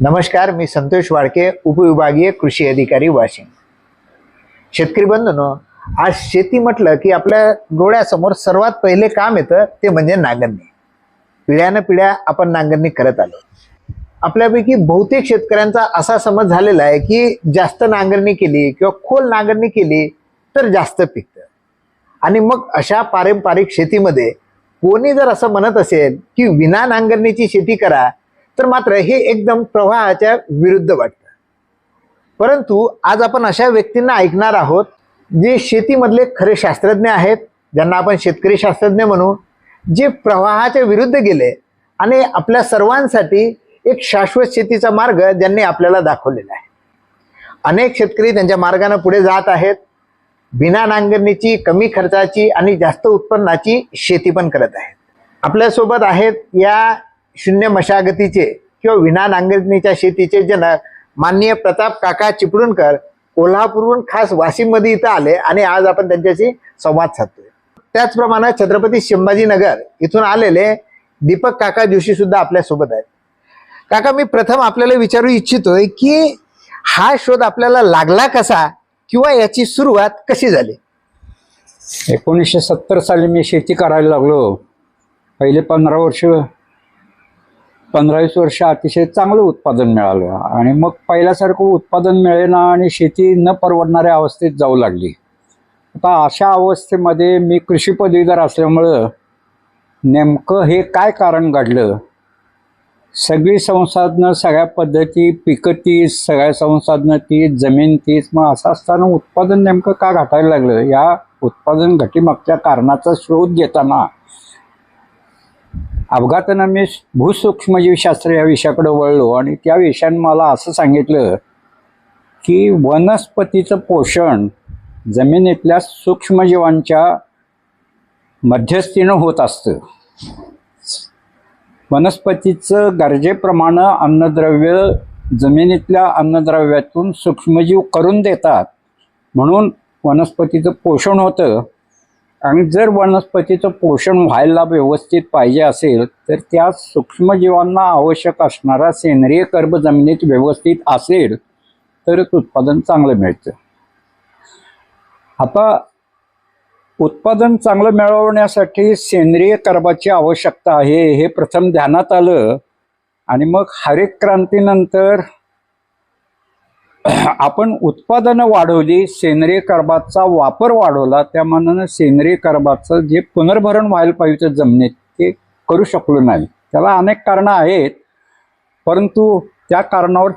नमस्कार, मी संतोष वाडके, उपविभागीय कृषी अधिकारी वाशिम। शेतकरी बंधूंनो, आज शेती म्हटलं की आपल्या डोळ्यासमोर सर्वात पहिले काम येतं ते म्हणजे नांगरणी। पिढ्यानं पिढ्या आपण नांगरणी करत आलो। आपल्यापैकी बहुतेक शेतकऱ्यांचा असा समज झालेला आहे की जास्त नांगरणी केली किंवा खोल नांगरणी केली तर जास्त पिकतं। आणि मग अशा पारंपरिक शेतीमध्ये कोणी जर असं म्हणत असेल की विना नांगरणीची शेती करा तर मात्र हे एकदम प्रवाहाच्या विरुद्ध वाटतं। परंतु आज आपण अशा व्यक्तींना ऐकणार आहोत जे शेतीमधले खरे शास्त्रज्ञ आहेत, ज्यांना आपण शेतकरी शास्त्रज्ञ म्हणू, जे प्रवाहाच्या विरुद्ध गेले आणि आपल्या सर्वांसाठी एक शाश्वत शेतीचा मार्ग ज्यांनी आपल्याला दाखवलेला आहे। अनेक शेतकरी त्यांच्या मार्गाने पुढे जात आहेत। बिना नांगरणीची, कमी खर्चाची आणि जास्त उत्पन्नाची शेती पण करत आहेत। आपल्यासोबत आहेत या शून्य मशागतीचे किंवा विना नांगरणीच्या शेतीचे जनक माननीय प्रताप काका चिपळूणकर, कोल्हापूरहून खास वाशिम मध्ये इथं आले आणि आज आपण त्यांच्याशी संवाद साधतोय। त्याचप्रमाणे छत्रपती संभाजीनगर इथून आलेले दीपक काका जोशी सुद्धा आपल्या सोबत आहेत। काका, मी प्रथम आपल्याला विचारू इच्छितोय की हा शोध आपल्याला लागला कसा किंवा याची सुरुवात कशी झाली? 1970 साली मी शेती करायला लागलो। पहिले 15-20 वर्ष अतिशय चांगलं उत्पादन मिळालं आणि मग पहिल्यासारखं उत्पादन मिळेना आणि शेती न परवडणाऱ्या अवस्थेत जाऊ लागली। आता अशा अवस्थेमध्ये मी कृषी पदवीधर असल्यामुळं नेमकं हे काय कारण घडलं, सगळी संसाधनं, सगळ्या पद्धती, पिकं तीच, सगळ्या संसाधनं तीच, जमीन तीच, मग असं असताना उत्पादन नेमकं का घटायला लागलं, या उत्पादन घटीमागच्या कारणाचा शोध घेताना अपघातानं मी भूसूक्ष्मजीवशास्त्र या विषयाकडे वळलो आणि त्या विषयाने मला असं सांगितलं की वनस्पतीचं पोषण जमिनीतल्या सूक्ष्मजीवांच्या मध्यस्थीनं होत असतं। वनस्पतीचं गरजेप्रमाणे अन्नद्रव्य जमिनीतल्या अन्नद्रव्यातून सूक्ष्मजीव करून देतात, म्हणून वनस्पतीचं पोषण होतं। आणि जर वनस्पतीचं पोषण व्हायला व्यवस्थित पाहिजे असेल तर त्या सूक्ष्मजीवांना आवश्यक असणारा सेंद्रिय कर्ब जमिनीत व्यवस्थित असेल तरच उत्पादन चांगलं मिळतं। आता उत्पादन चांगलं मिळवण्यासाठी सेंद्रिय कर्बाची आवश्यकता आहे हे प्रथम ध्यानात आलं आणि मग हरित क्रांतीनंतर आपण उत्पादनं वाढवली, सेंद्रिय कर्बाचा वापर वाढवला, त्या मानानं सेंद्रिय कर्बाचं जे पुनर्भरण व्हायला पाहिजे जमिनीत ते करू शकलो नाही। त्याला अनेक कारणं आहेत, परंतु त्या कारणावर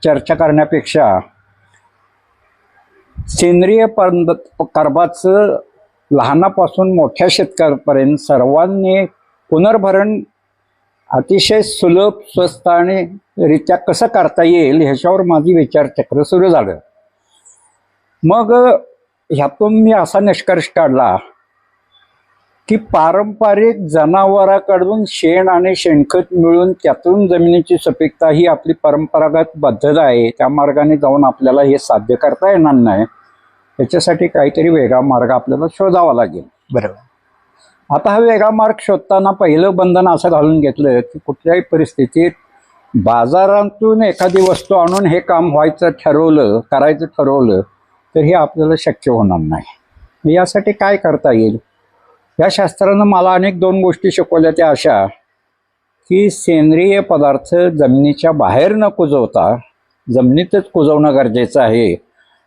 चर्चा करण्यापेक्षा सेंद्रिय कर्बाचं लहानापासून मोठ्या शेतकऱ्यापर्यंत सर्वांनी पुनर्भरण अतिशय सुलभ, स्वस्त आणि रित्या कसं करता येईल ह्याच्यावर माझी विचारचक्र सुरू झालं। मग ह्यातून मी असा निष्कर्ष काढला की पारंपरिक जनावरांकडून शेण आणि शेणखत मिळून त्यातून जमिनीची सुपीकता ही आपली परंपरागत पद्धत आहे, त्या मार्गाने जाऊन आपल्याला हे साध्य करता येणार नाही। त्याच्यासाठी काहीतरी वेगळा मार्ग आपल्याला शोधावा लागेल। बरोबर। आता हा वेगळा मार्ग शोधताना पहिलं बंधन असं घालून घेतलं की कुठल्याही परिस्थितीत बाजारातून एखादी वस्तू आणून हे काम करायचं ठरवलं तर हे आपल्याला शक्य होणार नाही। यासाठी काय करता येईल, या शास्त्रानं मला अनेक 2 गोष्टी शिकवल्या। त्या अशा की सेंद्रिय पदार्थ जमिनीच्या बाहेर न कुजवता जमिनीतच कुजवणं गरजेचं आहे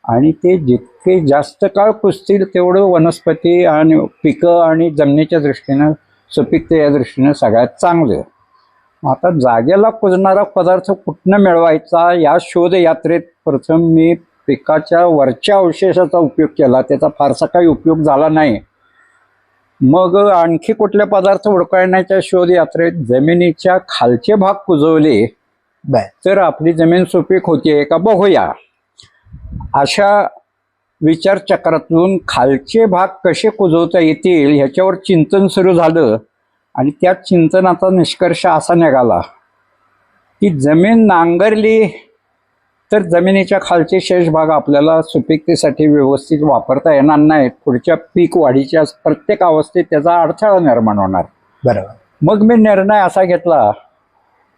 आणि ते जितके जास्त काळ कुजतील तेवढं वनस्पती आणि पिकं आणि जमिनीच्या दृष्टीनं, सुपीकतेच्या दृष्टीनं सगळ्यात चांगलं। आता जागेला कुजणारा पदार्थ कुठनं मिळवायचा या शोध यात्रेत प्रथम मी पिकाच्या वरच्या अवशेषाचा उपयोग केला, त्याचा फारसा काही उपयोग झाला नाही। मग आणखी कुठले पदार्थ ओळखण्याच्या शोध यात्रेत जमिनीच्या खालचे भाग कुजवले तर आपली जमीन सुपीक होते का बघूया, अशा विचारचक्रातून खालचे भाग कसे कुजवता येतील ह्याच्यावर चिंतन सुरू झालं आणि त्या चिंतनाचा निष्कर्ष असा निघाला की जमीन नांगरली तर जमिनीच्या खालचे शेष भाग आपल्याला सुपीकतेसाठी व्यवस्थित वापरता येणार नाहीत। पुढच्या पीक वाढीच्या प्रत्येक अवस्थेत त्याचा अडथळा निर्माण होणार। बरोबर। मग मी निर्णय असा घेतला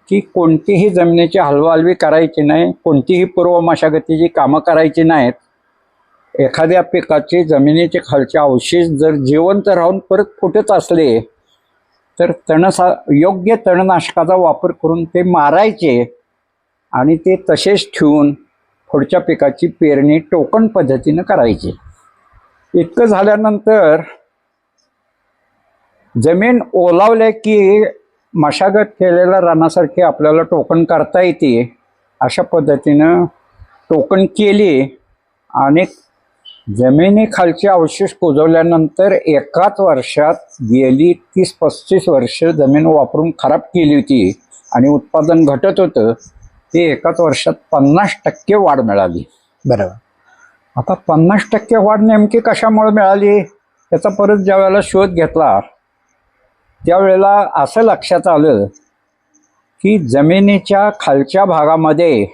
की कोणतीही जमिनीची हलवाहलवी करायची नाही, कोणतीही पूर्व मशागतीची कामं करायची नाहीत. एखाद्या पिकाची जमिनीचे खालचे अवशेष जर जिवंत राहून परत फुटत असले तर योग्य तणनाशकाचा वापर करून ते मारायचे आणि ते तसेच ठेवून पुढच्या पिकाची पेरणी टोकन पद्धतीनं करायची. इतकं झाल्यानंतर जमीन ओलावल्या की मशागत केलेल्या रानासारखी आपल्याला टोकन करता येते. अशा पद्धतीनं टोकन केली आणि जमिनीखालचे अवशेष कुजवल्यानंतर एकाच वर्षात गेली 30-35 वर्ष जमीन वापरून खराब केली होती आणि उत्पादन घटत होतं, ते एकाच वर्षात 50% वाढ मिळाली. बरोबर. आता 50% वाढ नेमकी कशामुळे मिळाली याचा परत ज्या वेळेला शोध घेतला त्यावेळेला असं लक्षात आलं की जमिनीच्या खालच्या भागामध्ये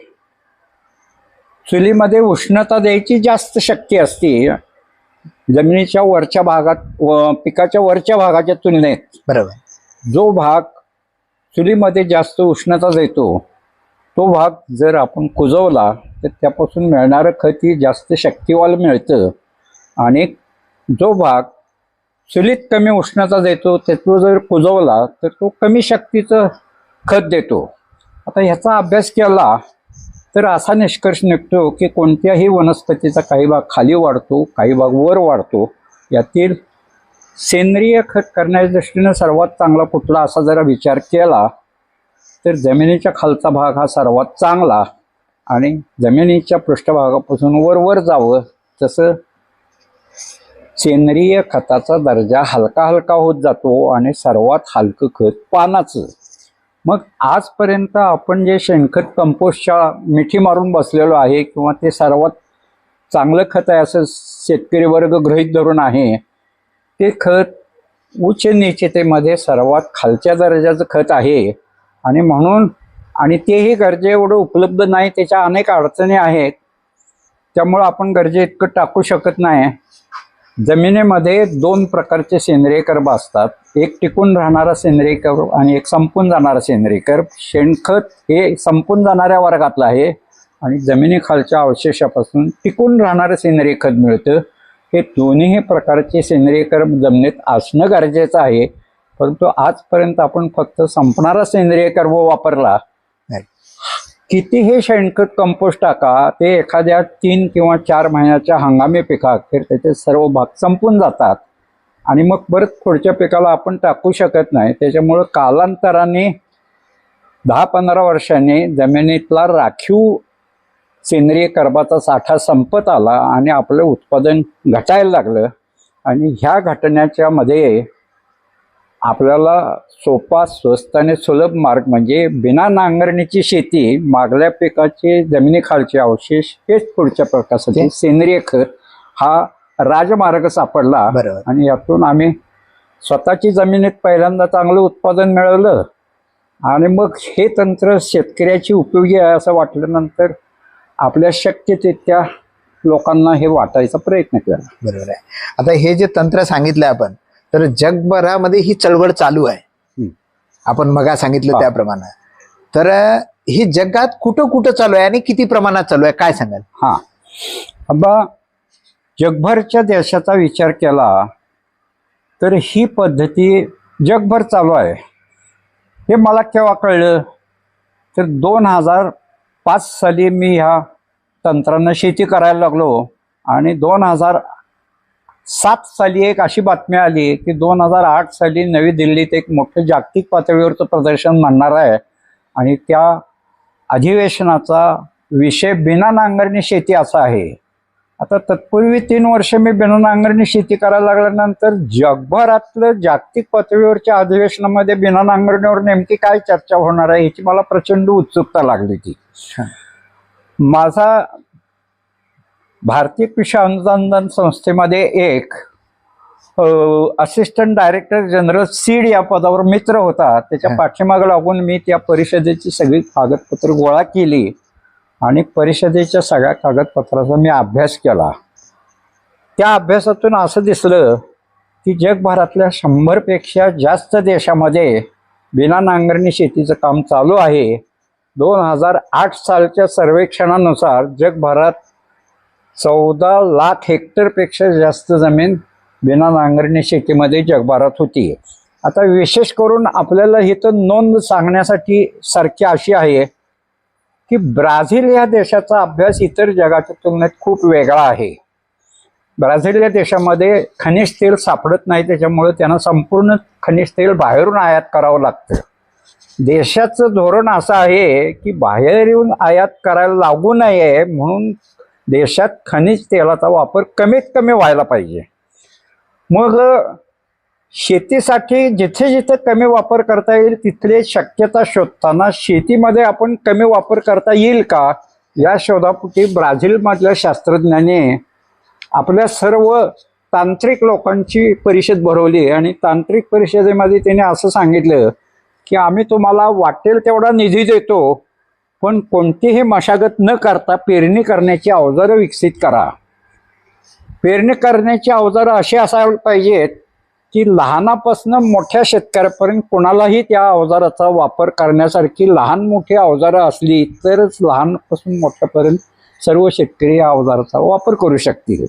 चुलीमध्ये उष्णता द्यायची जास्त शक्ती असते जमिनीच्या वरच्या भागात पिकाच्या वरच्या भागाच्या तुलनेत. बरोबर. जो भाग चुलीमध्ये जास्त उष्णता देतो तो भाग जर आपण कुजवला तर त्यापासून मिळणारं खत ही जास्त शक्तिवालं मिळतं आणि जो भाग चुलीत कमी उष्णता देतो त्याचं जर कुजवला तर तो कमी शक्तीचं खत देतो. आता ह्याचा अभ्यास केला तर असा निष्कर्ष निघतो की कोणत्याही वनस्पतीचा काही भाग खाली वाढतो, काही भाग वर वाढतो. यातील सेंद्रिय खत करण्याच्या दृष्टीनं सर्वात चांगला कुठला असा जरा विचार केला तर जमिनीच्या खालचा भाग हा सर्वात चांगला आणि जमिनीच्या पृष्ठभागापासून वर जावं तसं सेंद्रिय खताचा दर्जा हलका हलका होत जातो आणि सर्वात हलकं खत पानाचं. मग आजपर्यंत आपण जे शेणखत कंपोस्टच्या मिठी मारून बसलेलो आहे किंवा ते सर्वात चांगलं खत आहे असं शेतकरी वर्ग गृहीत धरून आहे, ते खत उच्च निश्चितेमध्ये सर्वात खालच्या दर्जाचं खत आहे आणि म्हणून आणि तेही गरजे एवढं उपलब्ध नाही, त्याच्या अनेक अडचणी आहेत. त्यामुळं आपण गरजे इतकं टाकू शकत नाही. जमिनीमध्ये 2 प्रकारचे सेंद्रिय कर्ब असतात, एक टिकून राहणारा सेंद्रिय कर्ब आणि एक संपून जाणारा सेंद्रिय कर्ब. शेणखत हे संपून जाणाऱ्या वर्गातलं आहे आणि जमिनीखालच्या अवशेषापासून टिकून राहणारं सेंद्रिय खत मिळतं. हे दोन्ही प्रकारचे सेंद्रिय कर्ब जमिनीत असणं गरजेचं आहे, परंतु आजपर्यंत आपण फक्त संपणारा सेंद्रिय कर्ब वापरला. कितीही शेणखत कंपोस्ट टाका, ते एखाद्या 3 किंवा 4 महिन्याच्या हंगामी पिकाअखेर त्याचे सर्व भाग संपून जातात आणि मग परत पुढच्या पिकाला आपण टाकू शकत नाही. त्याच्यामुळं कालांतराने 10-15 वर्षांनी जमिनीतला राखीव सेंद्रिय कर्बाचा साठा संपत आला आणि आपलं उत्पादन घटायला लागलं. आणि ह्या घटण्याच्या मध्ये आपल्याला सोपा, स्वस्त आणि सुलभ मार्ग म्हणजे बिना नांगरणीची शेती, मागल्या पिकाचे जमिनीखालचे अवशेष हेच पुढच्या पिकासाठी सेंद्रिय खत हा राजमार्ग सापडला. बरोबर. आणि यातून आम्ही स्वतःची जमिनीत पहिल्यांदा चांगलं उत्पादन मिळवलं आणि मग हे तंत्र शेतकऱ्याची उपयोगी आहे असं वाटल्यानंतर आपल्या शक्य तितक्या लोकांना हे वाटायचा प्रयत्न केला. बरोबर आहे. आता हे जे तंत्र सांगितलं आपण, तर जगभरामध्ये ही चळवळ चालू आहे. आपण मगा सांगितलं त्याप्रमाणे. तर ही जगात कुठं कुठं चालू आहे आणि किती प्रमाणात चालू आहे काय सांगाल? हां, आता जगभरच्या देशाचा विचार केला तर ही पद्धती जगभर चालू आहे. हे मला केव्हा कळलं तर 2005 साली मी ह्या तंत्रानं शेती करायला लागलो आणि 2007 साली एक अशी बातमी आली की 2008 साली नवी दिल्लीत एक मोठं जागतिक पातळीवरचं प्रदर्शन म्हणणार आहे आणि त्या अधिवेशनाचा विषय बिना नांगरणी शेती असा आहे. आता तत्पूर्वी 3 वर्ष मी बिना नांगरणी शेती करायला लागल्यानंतर जगभरातलं जागतिक पातळीवरच्या अधिवेशनामध्ये बिना नांगरणीवर नेमकी काय चर्चा होणार आहे याची मला प्रचंड उत्सुकता लागली ती. माझा भारतीय कृषी अनुसंधान संस्थेमध्ये एक असिस्टंट डायरेक्टर जनरल सीड या पदावर मित्र होता. त्याच्या पाठीमागे लागून मी त्या परिषदेची सगळी कागदपत्र गोळा केली आणि परिषदेच्या सगळ्या कागदपत्राचा मी अभ्यास केला. त्या अभ्यासातून असं दिसलं की जगभरातल्या 100पेक्षा जास्त देशामध्ये बिना नांगरणी शेतीचं काम चालू आहे. 2008 सालच्या सर्वेक्षणानुसार जगभरात 14 लाख हेक्टरपेक्षा जास्त जमीन बिना नांगरणी शेतीमध्ये जगभरात होती. आता विशेष करून आपल्याला इथं नोंद सांगण्यासाठी सारखी अशी आहे की ब्राझील या देशाचा अभ्यास इतर जगाच्या तुलनेत खूप वेगळा आहे. ब्राझील या देशामध्ये खनिज तेल सापडत नाही, त्याच्यामुळे त्यांना संपूर्ण खनिज तेल बाहेरून आयात करावं लागतं. देशाचं धोरण असं आहे की बाहेरून आयात करायला लागू नये म्हणून देशात खनिज तेलाचा वापर कमीत कमी व्हायला पाहिजे. मग शेतीसाठी जिथे जिथे कमी वापर करता येईल तिथले शक्यता शोधताना शेतीमध्ये आपण कमी वापर करता येईल का या शोधापोटी ब्राझीलमधल्या शास्त्रज्ञांनी आपल्या सर्व तांत्रिक लोकांची परिषद भरवली आणि तांत्रिक परिषदेमध्ये त्यांनी असं सांगितलं की आम्ही तुम्हाला वाटेल तेवढा निधी देतो, पण कोणतीही मशागत न करता पेरणी करण्याची अवजारं विकसित करा. पेरणी करण्याची अवजारं अशी असायला पाहिजेत की लहानापासून मोठ्या शेतकऱ्यापर्यंत कोणालाही त्या अवजाराचा वापर करण्यासारखी लहान मोठी अवजारं असली तरच लहानपासून मोठ्यापर्यंत सर्व शेतकरी या अवजाराचा वापर करू शकतील.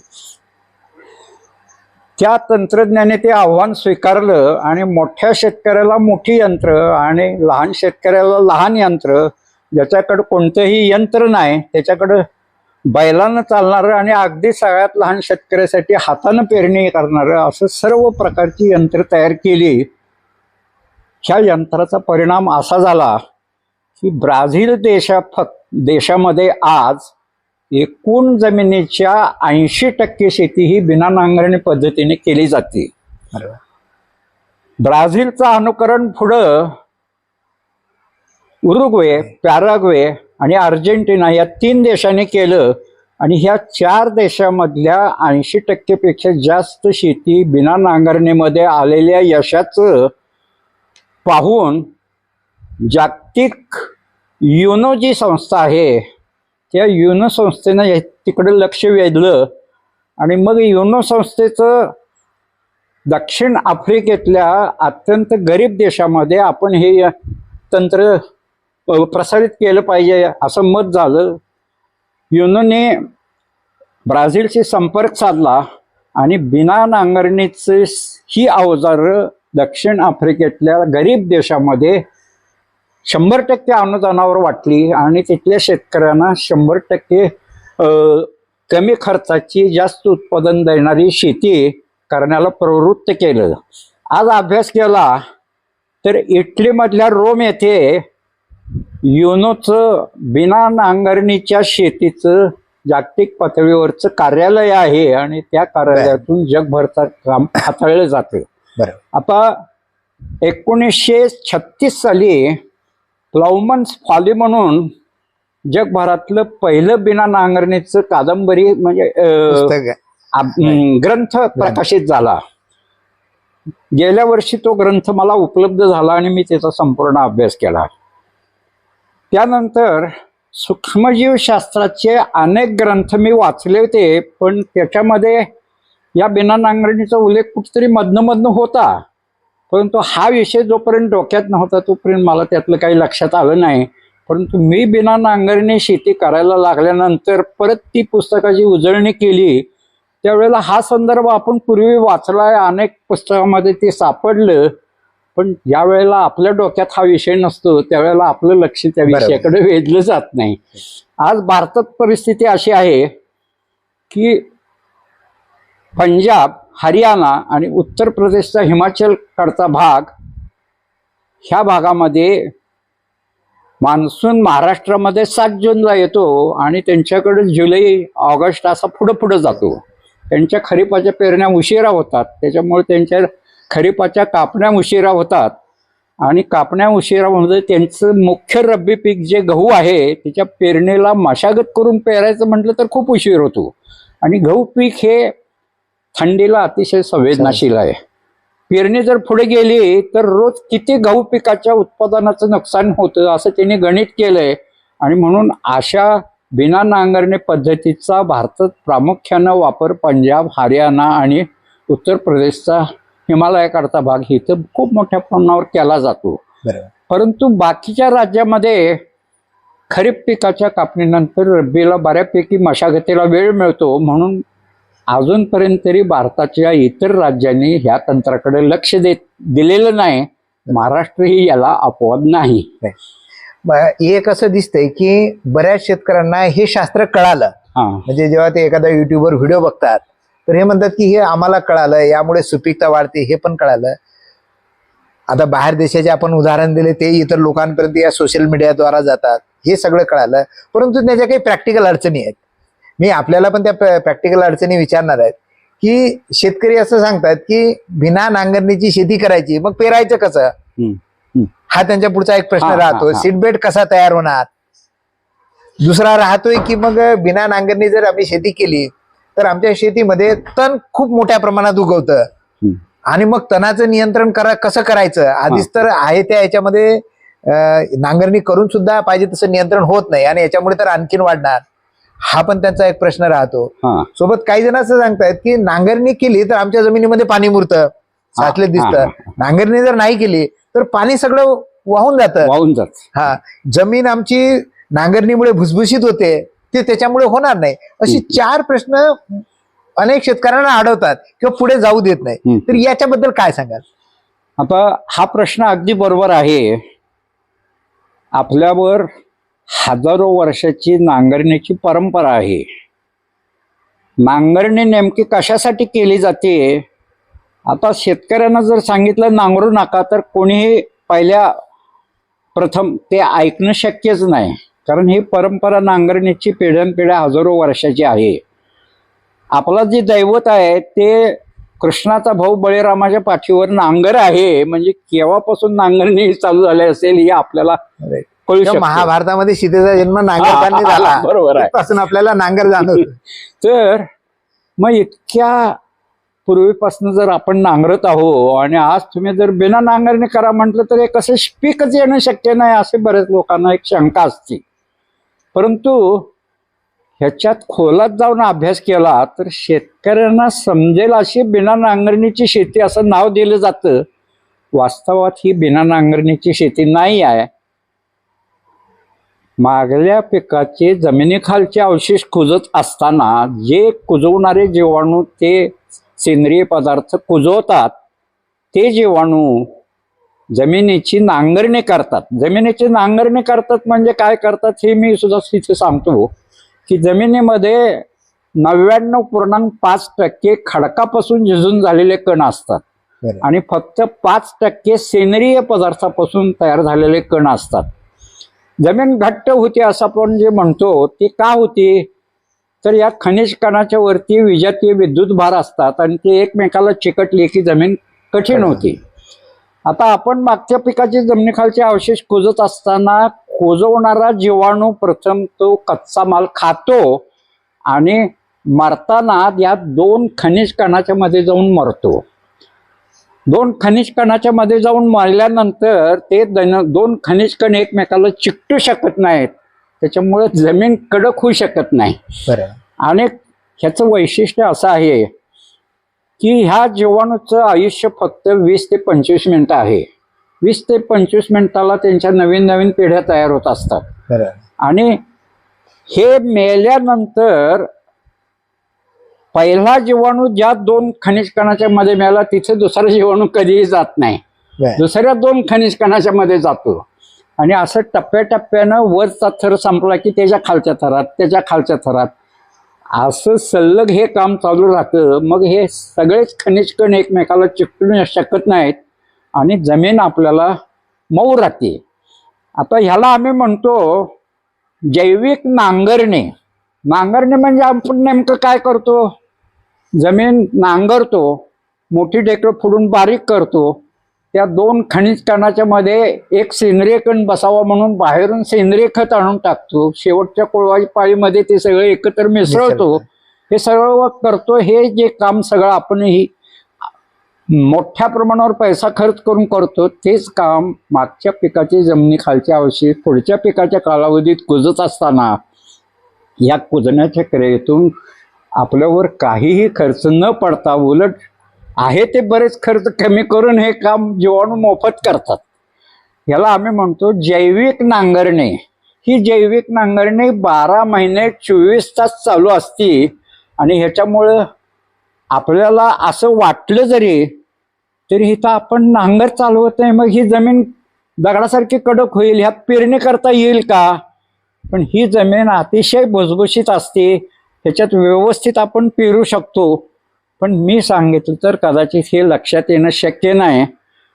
त्या तंत्रज्ञाने ते आव्हान स्वीकारलं आणि मोठ्या शेतकऱ्याला मोठी यंत्र आणि लहान शेतकऱ्याला लहान यंत्र, ज्याच्याकडे कोणतंही यंत्र नाही त्याच्याकडं बैलानं चालणारं आणि अगदी सगळ्यात लहान शेतकऱ्यासाठी हातानं पेरणी करणारं असं सर्व प्रकारची यंत्र तयार केली. ह्या यंत्राचा परिणाम असा झाला की ब्राझील देशामध्ये आज एकूण जमिनीच्या 80% शेती ही बिना नांगरणी पद्धतीने केली जाते. ब्राझीलचं अनुकरण पुढं उरुग्वे, पॅराग्वे आणि अर्जेंटिना या 3 देशांनी केलं आणि ह्या 4 देशांमधल्या 80% पेक्षा जास्त शेती बिना नांगरणीमध्ये आलेल्या यशाचं पाहून जागतिक युनो जी संस्था आहे त्या युनो संस्थेनं तिकडे लक्ष वेधलं आणि मग युनो संस्थेचं दक्षिण आफ्रिकेतल्या अत्यंत गरीब देशामध्ये आपण हे तंत्र प्रसारित केलं पाहिजे असं मत झालं. युनोने ब्राझीलशी संपर्क साधला आणि बिना नांगरणीचे ही अवजारं दक्षिण आफ्रिकेतल्या गरीब देशामध्ये 100% अनुदानावर वाटली आणि तिथल्या शेतकऱ्यांना 100% कमी खर्चाची जास्त उत्पादन देणारी शेती करण्याला प्रवृत्त केलं. आज अभ्यास केला तर इटलीमधल्या रोम येथे युनोचं बिना नांगरणीच्या शेतीचं जागतिक पातळीवरचं कार्यालय आहे आणि त्या कार्यालयातून जगभरचं काम हाताळलं जातं. आता 1936 साली प्लाउमन्स फॉली म्हणून जगभरातलं पहिलं बिना नांगरणीचं कादंबरी म्हणजे ग्रंथ प्रकाशित झाला. गेल्या वर्षी तो ग्रंथ मला उपलब्ध झाला आणि मी त्याचा संपूर्ण अभ्यास केला. त्यानंतर सूक्ष्मजीवशास्त्राचे अनेक ग्रंथ मी वाचले होते, पण त्याच्यामध्ये या बिना नांगरणीचा उल्लेख कुठेतरी मधनं होता, परंतु हा विषय जोपर्यंत डोक्यात नव्हता तोपर्यंत मला त्यातलं काही लक्षात आलं नाही. परंतु मी बिना नांगरणी शेती करायला लागल्यानंतर परत ती पुस्तकाची उजळणी केली त्यावेळेला हा संदर्भ आपण पूर्वी वाचलाय, अनेक पुस्तकामध्ये ते सापडलं, पण ज्या वेळेला आपल्या डोक्यात हा विषय नसतो त्यावेळेला आपलं लक्ष त्या विषयाकडे वेधलं जात नाही. आज भारतात परिस्थिती अशी आहे की पंजाब, हरियाणा आणि उत्तर प्रदेशचा हिमाचलकडचा भाग, ह्या भागामध्ये मान्सून महाराष्ट्रामध्ये 7 जूनला येतो आणि त्यांच्याकडे जुलै ऑगस्ट असा पुढं जातो. त्यांच्या खरीपाच्या पेरण्या उशिरा होतात, त्याच्यामुळे त्यांच्या खरीपाच्या कापण्या उशिरा होतात आणि कापण्या उशिरा म्हणजे त्यांचं मुख्य रब्बी पीक जे गहू आहे त्याच्या पेरणीला मशागत करून पेरायचं म्हटलं तर खूप उशीर होतो. आणि गहू पीक हे थंडीला अतिशय संवेदनशील आहे. पेरणी जर पुढे गेली तर रोज किती गहू पिकाच्या उत्पादनाचं नुकसान होतं असं त्यांनी गणित केलंय. आणि म्हणून अशा बिना नांगरणी पद्धतीचा भारतात प्रामुख्यानं वापर पंजाब, हरियाणा आणि उत्तर प्रदेशचा हिमालयाकडचा भाग इथं खूप मोठ्या प्रमाणावर केला जातो. बरोबर. परंतु बाकीच्या राज्यामध्ये खरीप पिकाच्या कापणीनंतर रब्बीला बऱ्यापैकी मशागतीला वेळ मिळतो, म्हणून अजूनपर्यंत तरी भारताच्या इतर राज्यांनी ह्या तंत्राकडे लक्ष दिलेलं नाही. महाराष्ट्रही याला अपवाद नाही. एक असं दिसतंय की बऱ्याच शेतकऱ्यांना हे शास्त्र कळालं, म्हणजे जेव्हा ते एखादा युट्यूबवर व्हिडिओ बघतात तर हे म्हणतात की हे आम्हाला कळालं, यामुळे सुपीकता वाढते, हे पण कळालं. आता बाहेर देशाचे आपण उदाहरण दिले, ते इतर लोकांपर्यंत या सोशल मीडियाद्वारा जातात, हे सगळं कळालं. परंतु त्याच्या काही प्रॅक्टिकल अडचणी आहेत. मी आपल्याला पण त्या प्रॅक्टिकल अडचणी विचारणार आहेत की शेतकरी असं सांगतात की बिना नांगरणीची शेती करायची, मग पेरायचं कसं, हा त्यांच्या पुढचा एक प्रश्न राहतो. सीडबेड कसा तयार होणार. दुसरा राहतोय की मग बिना नांगरणी जर आम्ही शेती केली तर आमच्या शेतीमध्ये तण खूप मोठ्या प्रमाणात उगवतं आणि मग तणाचं नियंत्रण कसं करायचं. आधीच तर आहे त्या याच्यामध्ये नांगरणी करून सुद्धा पाहिजे तसं नियंत्रण होत नाही आणि याच्यामुळे तर आणखीन वाढणार. हा पण त्यांचा एक प्रश्न राहतो. सोबत काही जण असं सांगतायत की नांगरणी केली तर आमच्या जमिनीमध्ये पाणी मुरतं, साचले दिसतं. नांगरणी जर नाही केली तर पाणी सगळं वाहून जात. हा, जमीन आमची नांगरणीमुळे भुसभुशीत होते, ते त्याच्यामुळे होणार नाही. अशी 4 प्रश्न अनेक शेतकऱ्यांना अडवतात किंवा पुढे जाऊ देत नाही. तर याच्याबद्दल काय सांगाल. आता हा प्रश्न अगदी बरोबर आहे. आपल्यावर हजारो वर्षाची नांगरणीची परंपरा आहे. नांगरणी नेमकी कशासाठी केली जाते. आता शेतकऱ्यांना जर सांगितलं नांगरू नका तर कोणीही प्रथम ते ऐकणं शक्यच नाही, कारण ही परंपरा नांगरणीची पिढ्यानपिढ्या हजारो वर्षाची आहे. आपला जे दैवत आहे ते कृष्णाचा भाऊ बळीरामाच्या पाठीवर नांगर आहे, म्हणजे केव्हापासून नांगरणी चालू झाली असेल हे आपल्याला कळू शकतं. महाभारतामध्ये सीतेचा जन्म नांगरताना झाला, बरोबर आहे, पासून आपल्याला नांगर जाणवत. तर मग इतक्या पूर्वीपासून जर आपण नांगरत आहोत आणि आज तुम्ही जर बिना नांगरणी करा म्हटलं तर हे कसं पीकच येणं शक्य नाही, असे बरेच लोकांना एक शंका असते. परंतु ह्याच्यात खोलात जाऊन अभ्यास केला तर शेतकऱ्यांना समजेल अशी बिना नांगरणीची शेती असं नाव दिलं जातं. वास्तवात ही बिना नांगरणीची शेती नाही आहे. मागल्या पिकाचे जमिनीखालचे अवशेष कुजत असताना जे कुजवणारे जीवाणू ते सेंद्रिय पदार्थ कुजवतात, ते जीवाणू जमिनीची नांगरणी करतात. जमिनीची नांगरणी करतात म्हणजे काय करतात हे मी सुद्धा तिथे सांगतो की जमिनीमध्ये 99.5% खडकापासून झिजून झालेले कण असतात आणि फक्त 5% सेंद्रिय पदार्थापासून तयार झालेले कण असतात. जमीन घट्ट होती असं आपण जे म्हणतो ते का होती, तर या खनिज कणाच्या वरती विजातीय विद्युत भार असतात आणि ते एकमेकाला चिकटले की जमीन कठीण होती. आता आपण मागच्या पिकाची जमिनीखालचे अवशेष कुजत असताना कुजवणारा जीवाणू प्रथम तो कच्चा माल खातो आणि मरताना या 2 खनिज कणाच्या मध्ये जाऊन मरतो. 2 खनिज कणाच्या मध्ये जाऊन मरल्यानंतर ते 2 खनिज कण एकमेकाला चिकटू शकत नाहीत, त्याच्यामुळे जमीन कडक होऊ शकत नाही. आणि ह्याचं वैशिष्ट्य असं आहे की ह्या जीवाणूचं आयुष्य फक्त 20 ते 25 मिनिटं आहे. 20 ते 25 मिनिटाला त्यांच्या नवीन नवीन पिढ्या तयार होत असतात. आणि हे मेल्यानंतर पहिला जीवाणू ज्या 2 खनिज कणाच्या मध्ये मेला तिथे दुसरा जीवाणू कधीही जात नाही, दुसऱ्या 2 खनिज कणाच्या मध्ये जातो. आणि असं टप्प्याटप्प्यानं वरचा थर संपला की त्याच्या खालच्या थरात, त्याच्या खालच्या थरात असं सलग हे काम चालू राहतं. मग हे सगळेच खनिज कण एकमेकाला चिकटू शकत नाहीत आणि जमीन आपल्याला मऊ राहते. आता ह्याला आम्ही म्हणतो जैविक नांगरणे. नांगरणे म्हणजे आपण नेमकं काय करतो, जमीन नांगरतो, मोठी ढेकळं फोडून बारीक करतो, त्या 2 खनिज कणाच्या मध्ये एक सेंद्रिय कण बसावा म्हणून बाहेरून सेंद्रिय खत आणून टाकतो. शेवटच्या कोळवाच्या पाळीमध्ये ते सगळं एकत्र मिसळतो. हे सगळं करतो. हे जे काम सगळं आपणही मोठ्या प्रमाणावर पैसा खर्च करून करतो, तेच काम मागच्या पिकाचे जमिनीखालचे अवशेष पुढच्या पिकाच्या कालावधीत कुजत असताना या कुजण्याच्या क्रियेतून आपल्यावर काहीही खर्च न पडता उलट आहे ते बरेच खर्च कमी करून हे काम जीवाणू मोफत करतात. याला आम्ही म्हणतो जैविक नांगरणे. ही जैविक नांगरणी 12 महिने 24 तास चालू असती आणि ह्याच्यामुळं आपल्याला असं वाटलं जरी तरी इथं आपण नांगर चालवत नाही, मग ही जमीन दगडासारखी कडक होईल, ह्यात पेरणी करता येईल का? पण ही जमीन अतिशय भुसभुशीत असते, त्याच्यात व्यवस्थित आपण पेरू शकतो. पण मी सांगितलं तर कदाचित हे लक्षात येणं शक्य नाही.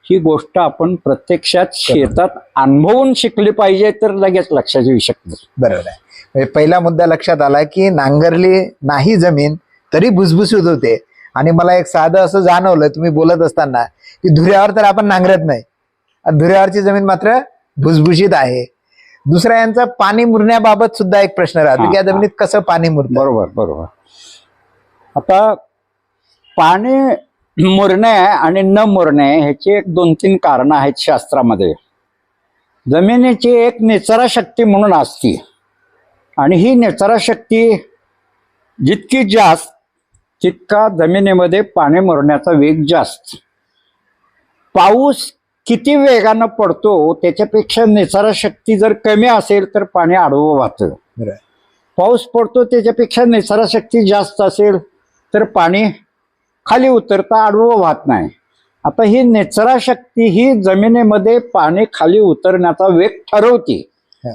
ही गोष्ट आपण प्रत्यक्षात शेतात अनुभवून शिकली पाहिजे तर लगेच लक्षात येऊ शकते. बरोबर आहे. म्हणजे पहिला मुद्दा लक्षात आला की नांगरली नाही जमीन तरी भुसभुशीत होते. आणि मला एक साधं असं जाणवलं तुम्ही बोलत असताना की धुऱ्यावर तर आपण नांगरत नाही, धुऱ्यावरची जमीन मात्र भुसभुशीत आहे. दुसरा यांचा पाणी मुरण्याबाबत सुद्धा एक प्रश्न राहतो की या जमिनीत कसं पाणी मुरतं. बरोबर बरोबर. आता पाणी मुरणे आणि न मुरणे ह्याची एक 2-3 कारणं आहेत शास्त्रामध्ये. जमिनीची एक निचरा शक्ती म्हणून असते आणि ही निचरा शक्ती जितकी जास्त तितका जमिनीमध्ये पाणी मुरण्याचा वेग जास्त. पाऊस किती वेगानं पडतो त्याच्यापेक्षा निचरा शक्ती जर कमी असेल तर पाणी आडवं वाहतं. बरोबर. पाऊस पडतो त्याच्यापेक्षा निचरा शक्ती जास्त असेल तर पाणी खाली उतरता आडवं वाहत नाही. आता ही निचरा शक्ती ही जमिनीमध्ये पाणी खाली उतरण्याचा वेग ठरवते. हा.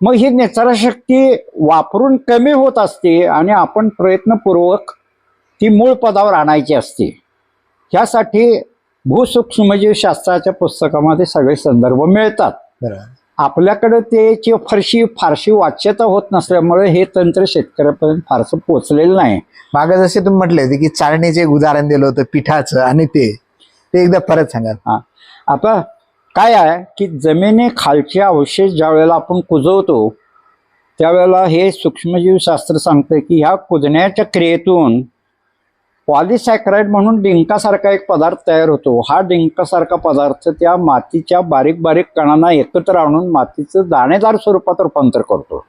मग ही निचरा शक्ती वापरून कमी होत असते आणि आपण प्रयत्नपूर्वक ती मूळ पदावर आणायची असते. ह्यासाठी भूसूक्ष्मजीव शास्त्राच्या पुस्तकामध्ये सगळे संदर्भ मिळतात. बरोबर. आपल्याकडे त्याची फारशी वाच्यता होत नसल्यामुळे हे तंत्र शेतकऱ्यापर्यंत फारसं पोचलेलं नाही. मागे जसे तुम्ही म्हटले होते की चाळणीचे एक उदाहरण दिलं होतं पिठाचं आणि ते एकदा परत सांगा. हा, आता काय आहे की जमिनी खालचे अवशेष ज्या वेळेला आपण कुजवतो त्यावेळेला हे सूक्ष्मजीव शास्त्र सांगतं की ह्या कुजण्याच्या क्रियेतून पॉलिसॅकराइड म्हणून डिंकासारखा एक पदार्थ तयार होतो. हा डिंकासारखा पदार्थ त्या मातीच्या बारीक बारीक कणांना एकत्र आणून मातीचं दाणेदार स्वरूपात रूपांतर करतो.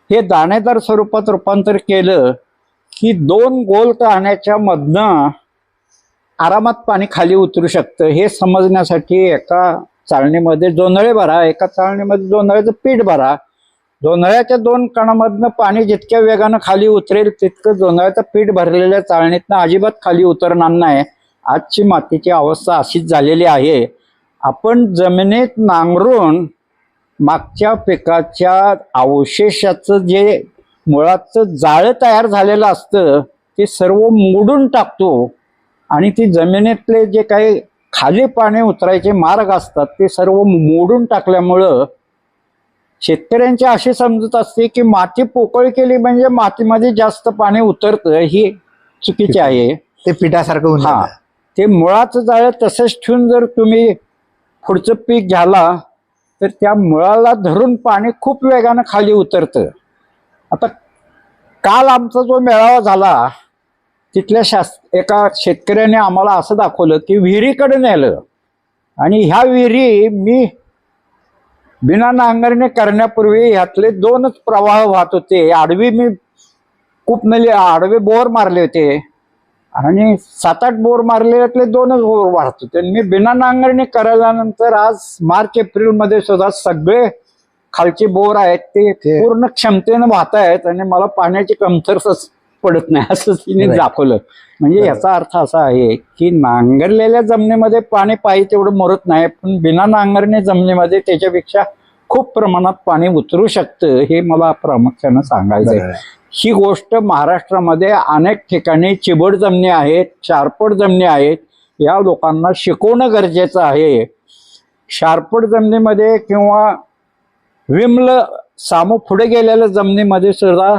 हे दाणेदार स्वरूपात रूपांतर केलं की 2 गोल कणाच्या मधनं आरामात पाणी खाली उतरू शकतं. हे समजण्यासाठी एका चाळणीमध्ये जोंधळे भरा, एका चाळणीमध्ये जोंधळ्याचं पीठ भरा. जोंधळ्याच्या 2 कणामधनं पाणी जितक्या वेगानं खाली उतरेल तितकं जोंधळ्याचं पीठ भरलेल्या चाळणीतनं अजिबात खाली उतरणार नाही. आजची मातीची अवस्था अशीच झालेली आहे. आपण जमिनीत नांगरून मागच्या पिकाच्या अवशेषाचं जे मुळाचं जाळं तयार झालेलं असतं ते सर्व मोडून टाकतो आणि ती जमिनीतले जे काही खाली पाणी उतरायचे मार्ग असतात ते सर्व मोडून टाकल्यामुळं शेतकऱ्यांची अशी समजूत असते की माती पोकळ केली म्हणजे मातीमध्ये जास्त पाणी उतरतं. ही चुकीची आहे. ते पिठासारखं होऊन हा, जातं. ते मुळाचं जाळं तसंच ठेवून जर तुम्ही पुढचं पीक घ्याला तर त्या मुळाला धरून पाणी खूप वेगानं खाली उतरतं. आता काल आमचा जो मेळावा झाला तिथल्या एका शेतकऱ्याने आम्हाला असं दाखवलं की विहिरीकडे नेलं आणि ह्या विहिरी मी बिना नांगरणे करण्यापूर्वी ह्यातले 2च प्रवाह वाहत होते. आडवी मी खूप आडवे बोर मारले होते आणि 7-8 बोर मारले त्यातले 2च बोर वाहत होते. मी बिना नांगरणे करायल्यानंतर आज मार्च-एप्रिल सुद्धा सगळे खालचे बोर आहेत ते पूर्ण क्षमतेनं वाहत आहेत आणि मला पाण्याची कमतरताच पडत नाही असं तिने दाखवलं. म्हणजे याचा अर्थ असा आहे की नांगरलेल्या जमिनीमध्ये पाणी पाहिजे तेवढं मुरत नाही, पण बिना नांगरणे जमिनीमध्ये त्याच्यापेक्षा खूप प्रमाणात पाणी उतरू शकतं. हे मला प्रामुख्यानं सांगायचं आहे. ही गोष्ट महाराष्ट्रामध्ये अनेक ठिकाणी चिबड जमिनी आहेत, शारपड जमिनी आहेत. या लोकांना शिकवणं गरजेचं आहे. शारपड जमिनीमध्ये किंवा विम्ल सामू पुढे गेलेल्या जमिनीमध्ये सुद्धा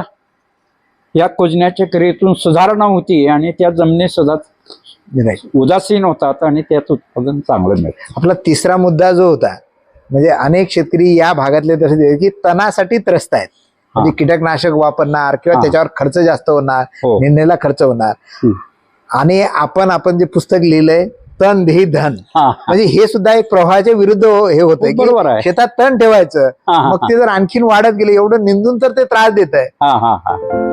या कुजण्याच्या क्रियेतून सुधारणा होती आणि त्या जमिनी सुद्धा उदासीन होतात आणि त्यात उत्पादन चांगलं मिळतं. आपला तिसरा मुद्दा जो होता म्हणजे अनेक शेतकरी या भागातले तसे की तणासाठी त्रस्त आहेत. म्हणजे कीटकनाशक वापरणार किंवा त्याच्यावर खर्च जास्त होणार, निंदणीला खर्च होणार. आणि आपण जे पुस्तक लिहिलंय तण देही धन, म्हणजे हे सुद्धा एक प्रवाहाच्या विरुद्ध हे होतंय की शेतात तण ठेवायचं, मग ते जर आणखीन वाढत गेले एवढं निंदून तर ते त्रास देत आहे.